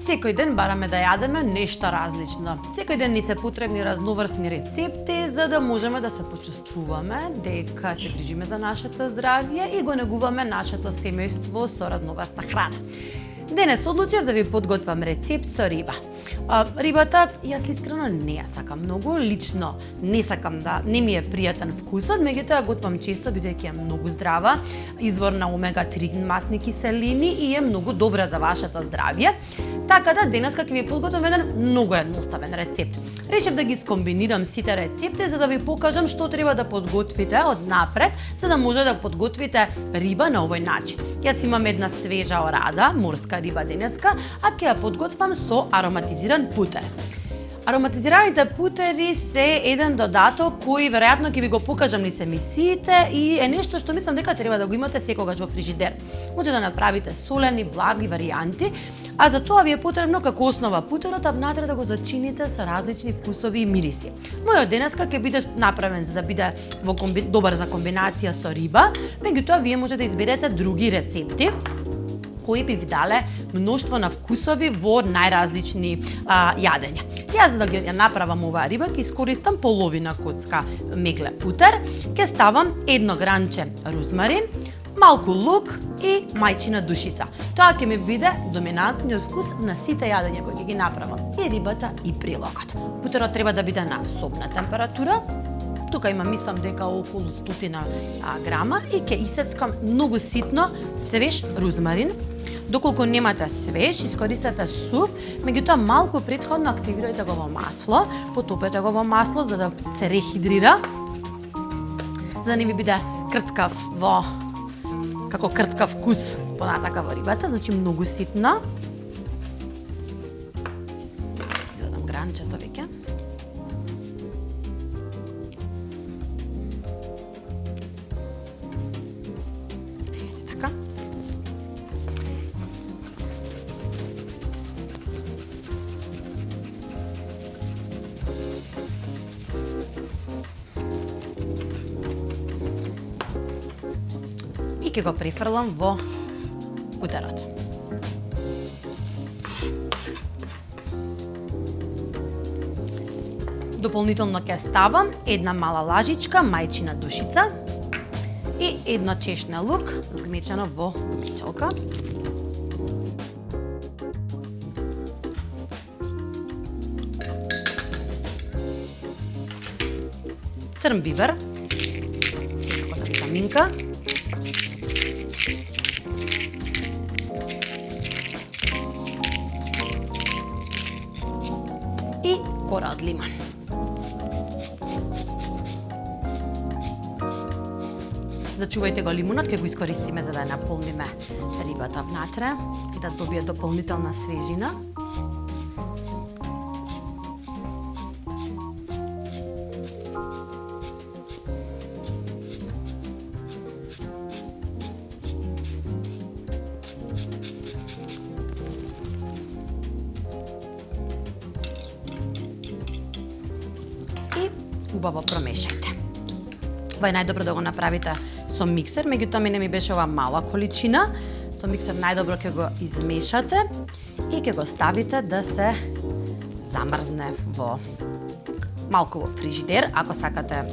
Секој ден бараме да јадеме нешто различно. Секој ден ни се потребни разноврсни рецепти за да можеме да се почувствуваме дека се грижиме за нашето здравје и го негуваме нашето семејство со разноврсна храна. Денес одлучив да ви подготвам рецепт со риба. Рибата јас искрено не ја сакам многу, лично не сакам не ми е пријатен вкусот, меѓутоа ја готвам често бидејќи е многу здрава, извор на омега-3 масни киселини и е многу добра за вашето здравје. Така да денеска ќе ви подготвам еден многу едноставен рецепт. Решив да ги скомбинирам сите рецепти за да ви покажам што треба да подготвите од напред, за да може да подготвите риба на овој начин. Јас имам една свежа орада, морска риба денеска, а ќе ја подготвам со ароматизиран путер. Ароматизираните путери се еден додаток кој веројатно ќе ви го покажам низ емисиите и е нешто што мислам дека треба да го имате секогаш во фрижидер. Може да направите солени, благи варијанти, а за тоа ви е потребно како основа путерот, а внатре да го зачините со различни вкусови и мириси. Мојот денеска ќе биде направен за да биде добар за комбинација со риба, меѓутоа вие може да изберете други рецепти кои би ви дале мноштво на вкусови во најразлични јадења. Јас за да ја направам оваа риба ќе искористам половина коцка мегле путер, ќе ставам едно гранче розмарин, малку лук и мајчина душица. Тоа ќе ми биде доминантниот вкус на сите јадења кои ќе ги направам, и рибата и прилокот. Путерот треба да биде на собна температура. Тука има, мислам дека околу 100 грама и ќе исецкам многу ситно свеж розмарин. Доколку немате свеж, искористете сув, меѓутоа малку претходно активирајте го во масло, потопете го во масло за да се рехидрира, за да не ви биде крцкав како крцкав вкус понатака во рибата, значи многу ситно. Извадам гранчето веќе. Ќе го префрлам во путерот. Дополнително ќе ставам една мала лажичка мајчина душица и едно чешне лук згмечено во мечалка. Црн бивер, ситската витаминка. И кора од лимон. Зачувајте го лимонот, ќе го искористиме за да ја наполниме рибата внатре и да добие дополнителна свежина. Убаво промешајте. Ова е најдобро да го направите со миксер, меѓутоа мене ми беше ова мала количина. Со миксер најдобро ќе го измешате и ќе го ставите да се замрзне малку во фрижидер, ако сакате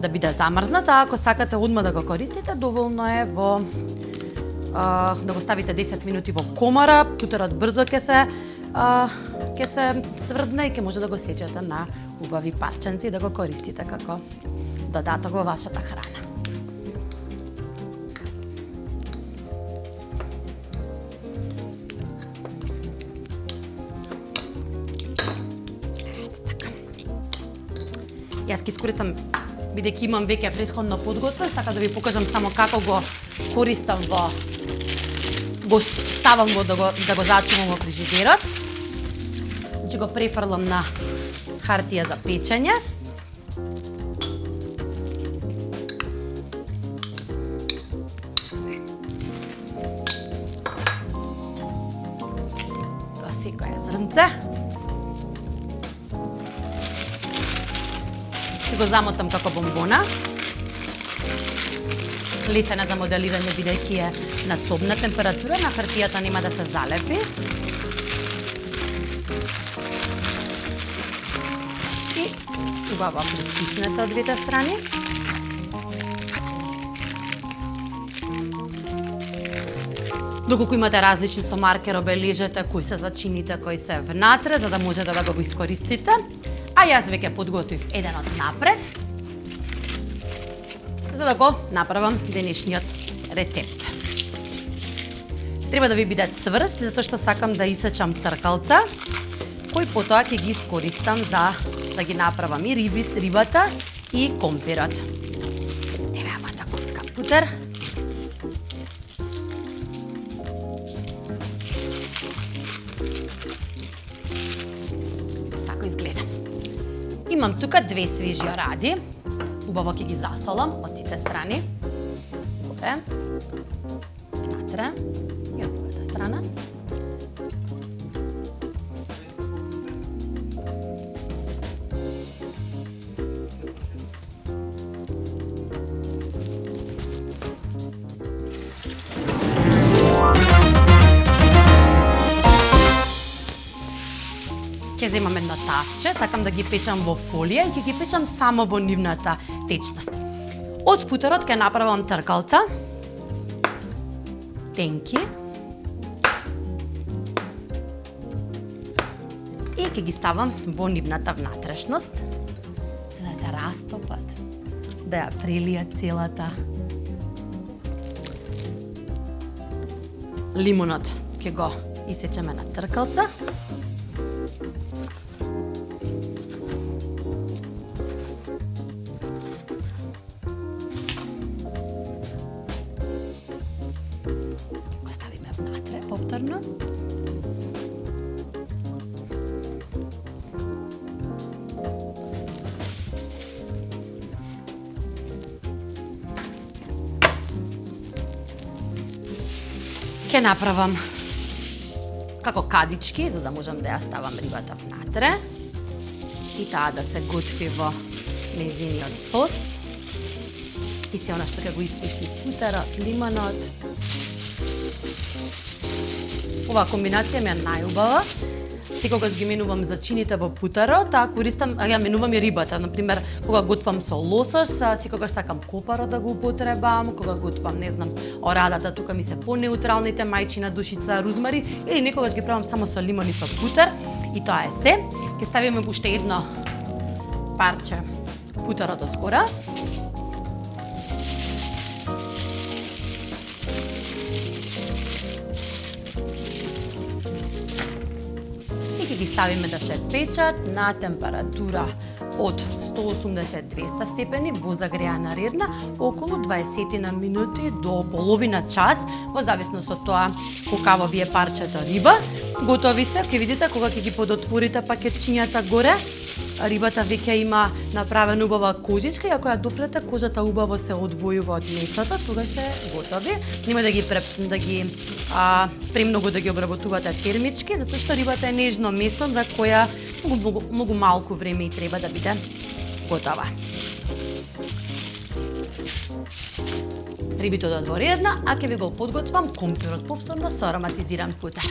да биде замрзнат, а ако сакате одма да го користите, доволно е да го ставите 10 минути во комара, путерот брзо ќе се стврдне и ќе може да го сечете на убави парченци и да го користите како додаток во вашата храна. Јас ќе искористам, бидејќи имам веќе претходно подготвен, сака да ви покажам само како го користам го ставам да го зачувам во фрижидерот. Значи го префрлам на хартија за печење. Досекај зрнце. Ќе го замотам како бомбона. Лесена за моделирање бидејќи е на собна температура, на хартијата нема да се залепи. убаво притиснете од двете страни. Доколку имате различни со маркер, обележете кои се зачините, кои се внатре, за да може да го искористите. А јас веќе подготвив еден од напред, за да го направам денешниот рецепт. Треба да ви биде цврст, затоа што сакам да исечам тркалца, кои потоа ќе ги искористам за да ги направам и рибата и компирот. Еве амата коцка путер. Тако изгледа. Имам тука 2 свежи ради. Убаво ќе ги засолам од сите страни. Горе. Натре. И од другата страна. Ќе земам едно тавче, сакам да ги печам во фолија и ќе ги печам само во нивната течност. Од путерот ќе направам тркалца, тенки, и ќе ги ставам во нивната внатрешност, за да се растопат, да ја прелијат целата. Лимонот ќе го исечеме на тркалца. Повторно. Ќе направам како кадички, за да можам да ја ставам рибата внатре. И таа да се готви во нејзиниот сос. И се она што ќе го испушти путерот, лимонот. Оваа комбинација ми е најубава. Секогаш ги менувам зачините во путерот, а користам, ја менувам и рибата. Например, кога готвам со лосош, секогаш сакам копарот да го употребам, кога готвам, не знам, орадата, тука ми се понеутралните, мајчина, душица, рузмари, или некогаш ги правам само со лимон и со путер. И тоа е се. Ќе ставиме уште едно парче путерот од скора. Ги ставиме да се печат на температура од 180-200 степени во загреана рерна околу 20 на минути до половина час, во зависност од тоа колкаво ви е парчето риба. Готови се, ќе видите кога ќе ги подотворите пакетчињата горе, рибата веќе има направена убава кожичка и ако ја допрете, кожата убаво се одвојува од месото, тогаш се готови. Нема да ги премногу да ги обработувате термички, затоа што рибата е нежно месо за која многу малку време и треба да биде готова. Рибите од одворена, а ќе ви го подготвам компирот повторно со ароматизиран путер.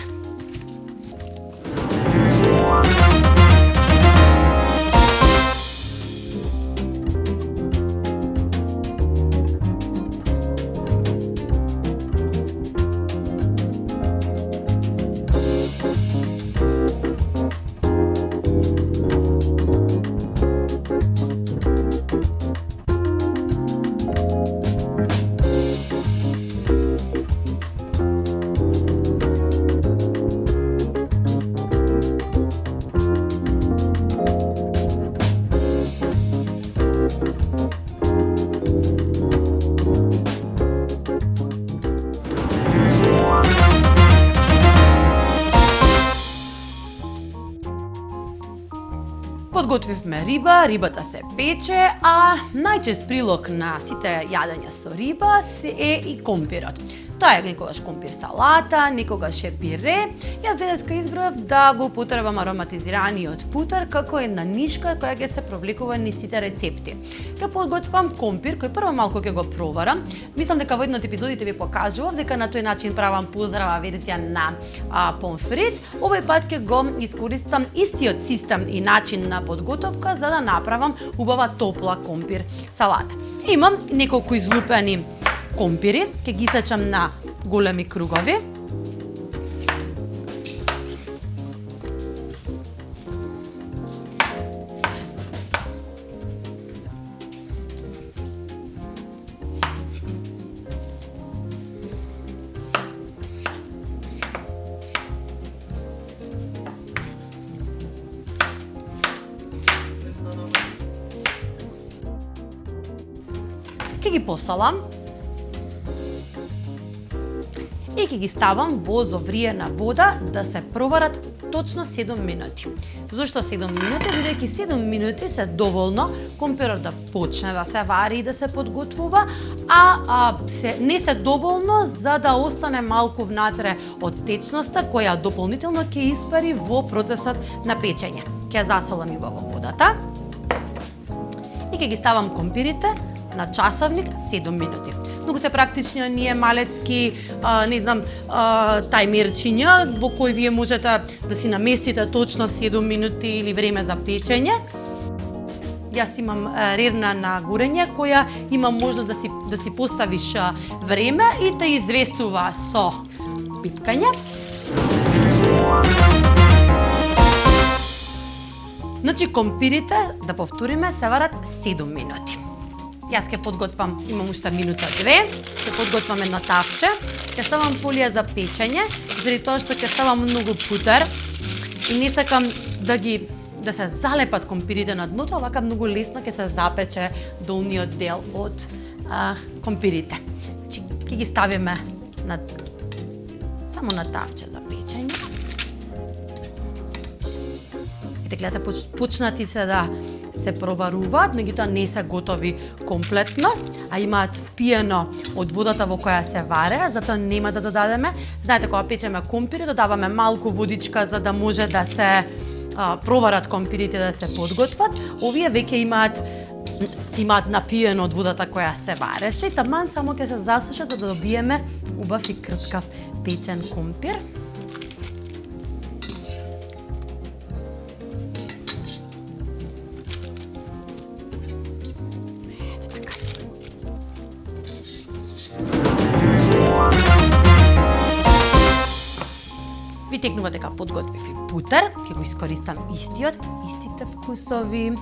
Подготвивме риба, рибата се пече, а најчест прилог на сите јадења со риба е и компирот. Тоа е некогаш компир салата, некогаш е пире. Јас денеска избрав да го употребам ароматизираниот путер како една нишка која ќе се провлекува низ сите рецепти. Ќе подготвам компир кој прво малку ќе го проварам. Мислам дека во една од епизодите ви покажував дека на тој начин правам поздрава верзија на помфрит. Овој пат ќе го искористам истиот систем и начин на подготовка за да направам убава топла компир салата. Имам неколку излупени компири, ќе ги сечам на големи кругови. Ќе ги посолам и ќе ги ставам во зовриена вода да се проварат точно 7 минути. Зошто 7 минути? Бидејќи 7 минути се доволно компирот да почне да се вари и да се подготвува, не се доволно за да остане малку внатре од течноста која дополнително ќе испари во процесот на печење. Ќе засолам и во водата и ќе ги ставам компирите на часовник 7 минути. Многу се практични оние малецки, тајмерчиња во кои вие можете да си наместите точно 7 минути или време за печење. Јас имам редна на горење која има можност да си поставиш време и те известува со пипкање. Значи компирите, да повториме, се варат 7 минути. Јас ќе подготвам, имам уште минута 2, ќе подготвам едно тавче, ќе ставам фолија за печење, заради тоа што ќе ставам многу путер и не сакам да се залепат компирите на дното, овака многу лесно ќе се запече долниот дел од компирите. Значи ќе ги ставиме само на тавче за печење. Ете гледате, почнати се да се проваруваат, меѓутоа не се готови комплетно, а имаат впиено од водата во која се варе, затоа нема да додадеме. Знаете, кога печеме компири, додаваме малку водичка за да може да се проварат компирите, да се подготват. Овие веќе имаат напиено од водата која се вареше и таман само ќе се засушат за да добиеме убав и крцкав печен компир. Ви текнува дека подготвив и путер, ќе го искористам истите вкусови,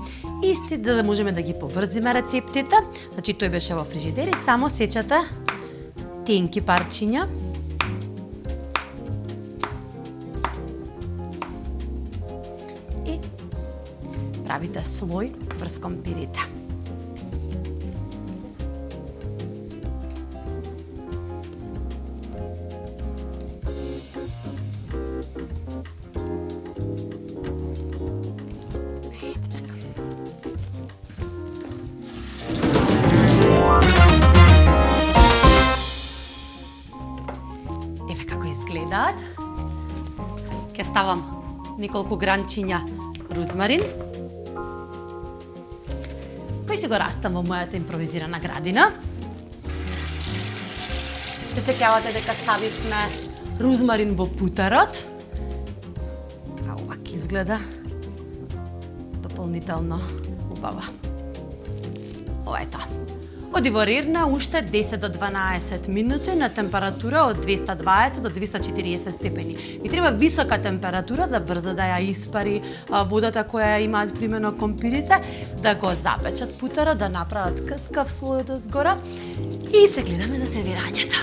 за да можеме да ги поврзиме рецептите. Значи тој беше во фрижидер и само сечате тенки парчиња. И правите слој врз компирите. Ќе ставам неколку гранчиња розмарин, кој си го растам во мојата импровизирана градина. Се сеќавате дека ставивме розмарин во путерот. А овака изгледа дополнително убава. Ова е тоа. Оди во рирна уште 10 до 12 минути на температура од 220 до 240 степени. И треба висока температура за брзо да ја испари водата која имаат примено компирите, да го запечат путерот, да направат крцкав слој од згора и се гледаме за сервирањето.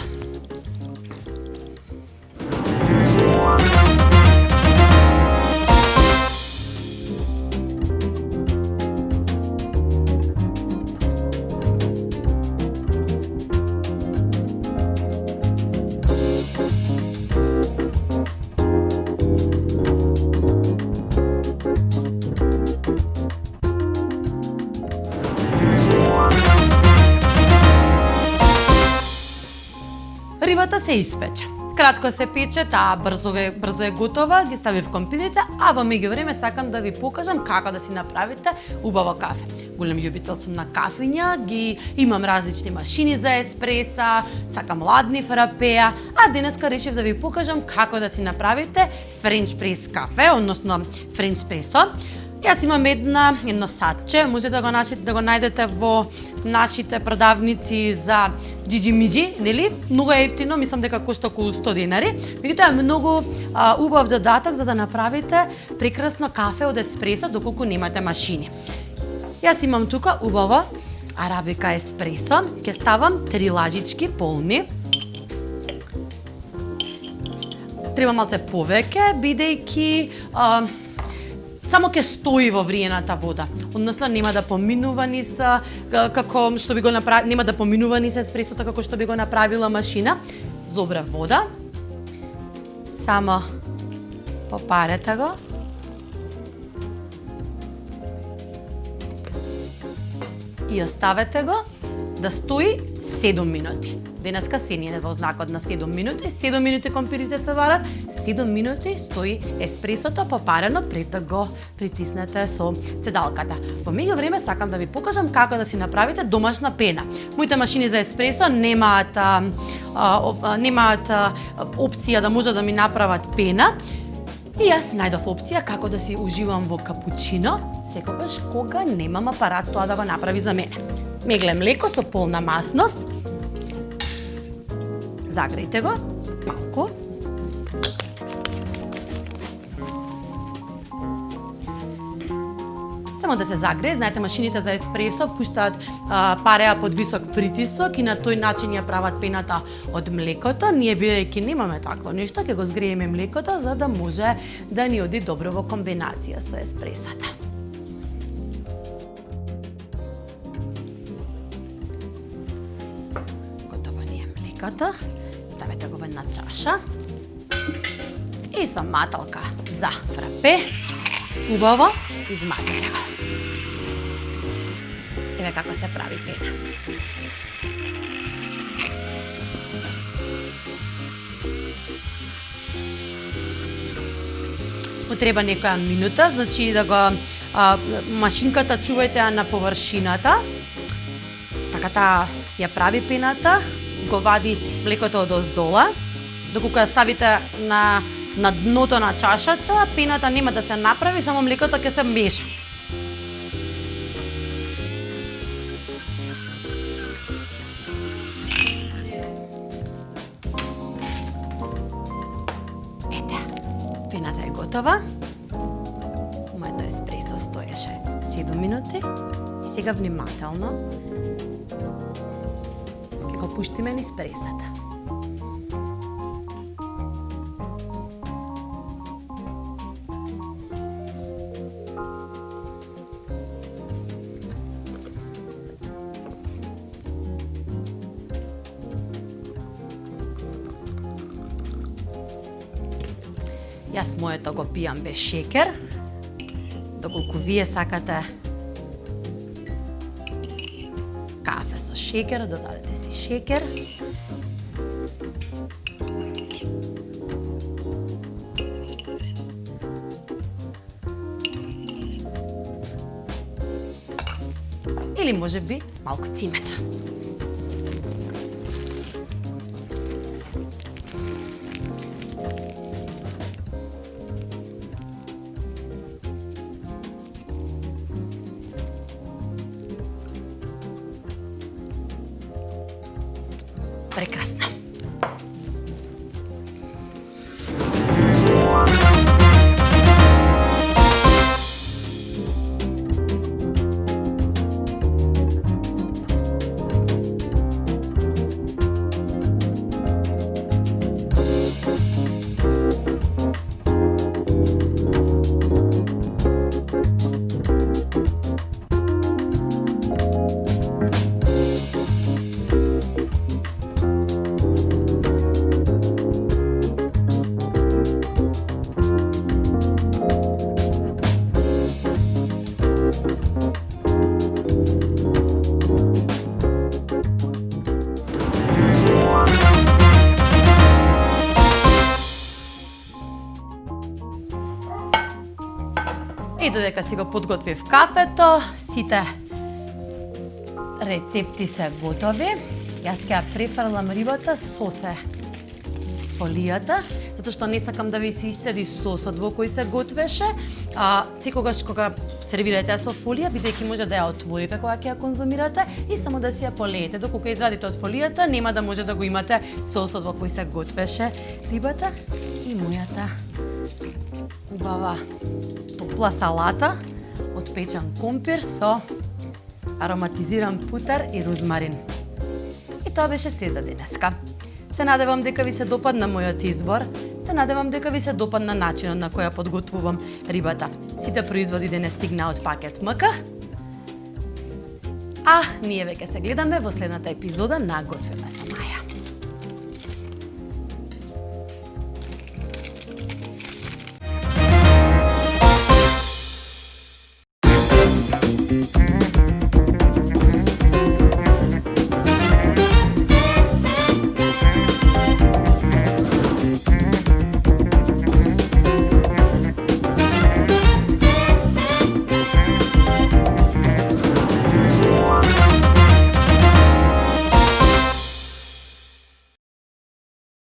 се испече. Кратко се пече, таа брзо е готова, ги стави в компирите, а во меѓувреме сакам да ви покажам како да си направите убаво кафе. Голем љубител сум на кафења, имам различни машини за еспреса, сакам ладни фрапеа, а денеска решив да ви покажам како да си направите Френч прес кафе, односно Френч пресо. Јас имам едно садче, може да го најдете во нашите продавници за джиджи-миджи, нели? Многу е ефтино, мислам дека кошта околу 100 денари. Меѓутоа е многу убав додаток за да направите прекрасно кафе од еспресо доколку немате машини. Јас имам тука убава арабика еспресо, ќе ставам 3 лажички полни. Треба малце повеќе, бидејќи само ќе стои во вриената вода. Односно нема да поминува низ како што би го направи, нема да поминува низ еспресото како што би го направила машина. Зовре вода. Само попарете го. И оставете го да стои 7 минути. Денеска се ни е во знакот на 7 минути. 7 минути компирите се варат, 7 минути стои еспресото попарено пред да го притиснете со цедалката. Во меѓувреме сакам да ви покажам како да си направите домашна пена. Моите машини за еспресо немаат опција да може да ми направат пена. И јас најдов опција како да си уживам во капучино, секогаш кога немам апарат тоа да го направи за мене. Мегле млеко со полна масност. Загрејте го малку. Само да се загрее, знаете машините за еспресо пуштаат пареа под висок притисок и на тој начин ја прават пената од млекото. Ние бидејќи немаме такво нешто, ќе го згрееме млекото за да може да ни оди добро во комбинација со еспресата. Готово ни е млекото. Ставете го во една чаша и со маталка за фрапе убаво изматите го. Еве како се прави пена. Потреба некоја минута, значи да го машинката чувајте ја на површината. Така таа ја прави пената, го вади млекото од оздола, доколку ја ставите на дното на чашата, пената нема да се направи, само млекото ќе се меша. Ете, пената е готова. Моето еспресо стоеше 7 минути. И сега внимателно ќе го пуштиме низ пресата. Јас моето го пијам без шекер, доколку вие сакате кафе со шекер, додадете си шекер. Или можеби малку цимет. Прекрасно. И додека си го подготвив кафето, сите рецепти се готови. Јас ќе ја префрлам рибата со фолијата, затоа што не сакам да ви се исцеди сосот во кој се готвеше. Секогаш кога сервирате со фолија, бидејќи може да ја отворите кога ќе ја конзумирате и само да си ја полеете. Доколку ја извадите од фолијата, нема да може да го имате сосот во кој се готвеше рибата. И мојата убава топла салата од печен компир со ароматизиран путар и розмарин. И тоа беше се за денеска. Се надевам дека ви се допадна мојот избор. Се надевам дека ви се допадна начинот на кој ја подготвувам рибата. Сите производи денес стигнаа од Пакет МК. А ние веќе се гледаме во следната епизода на Готвиме се.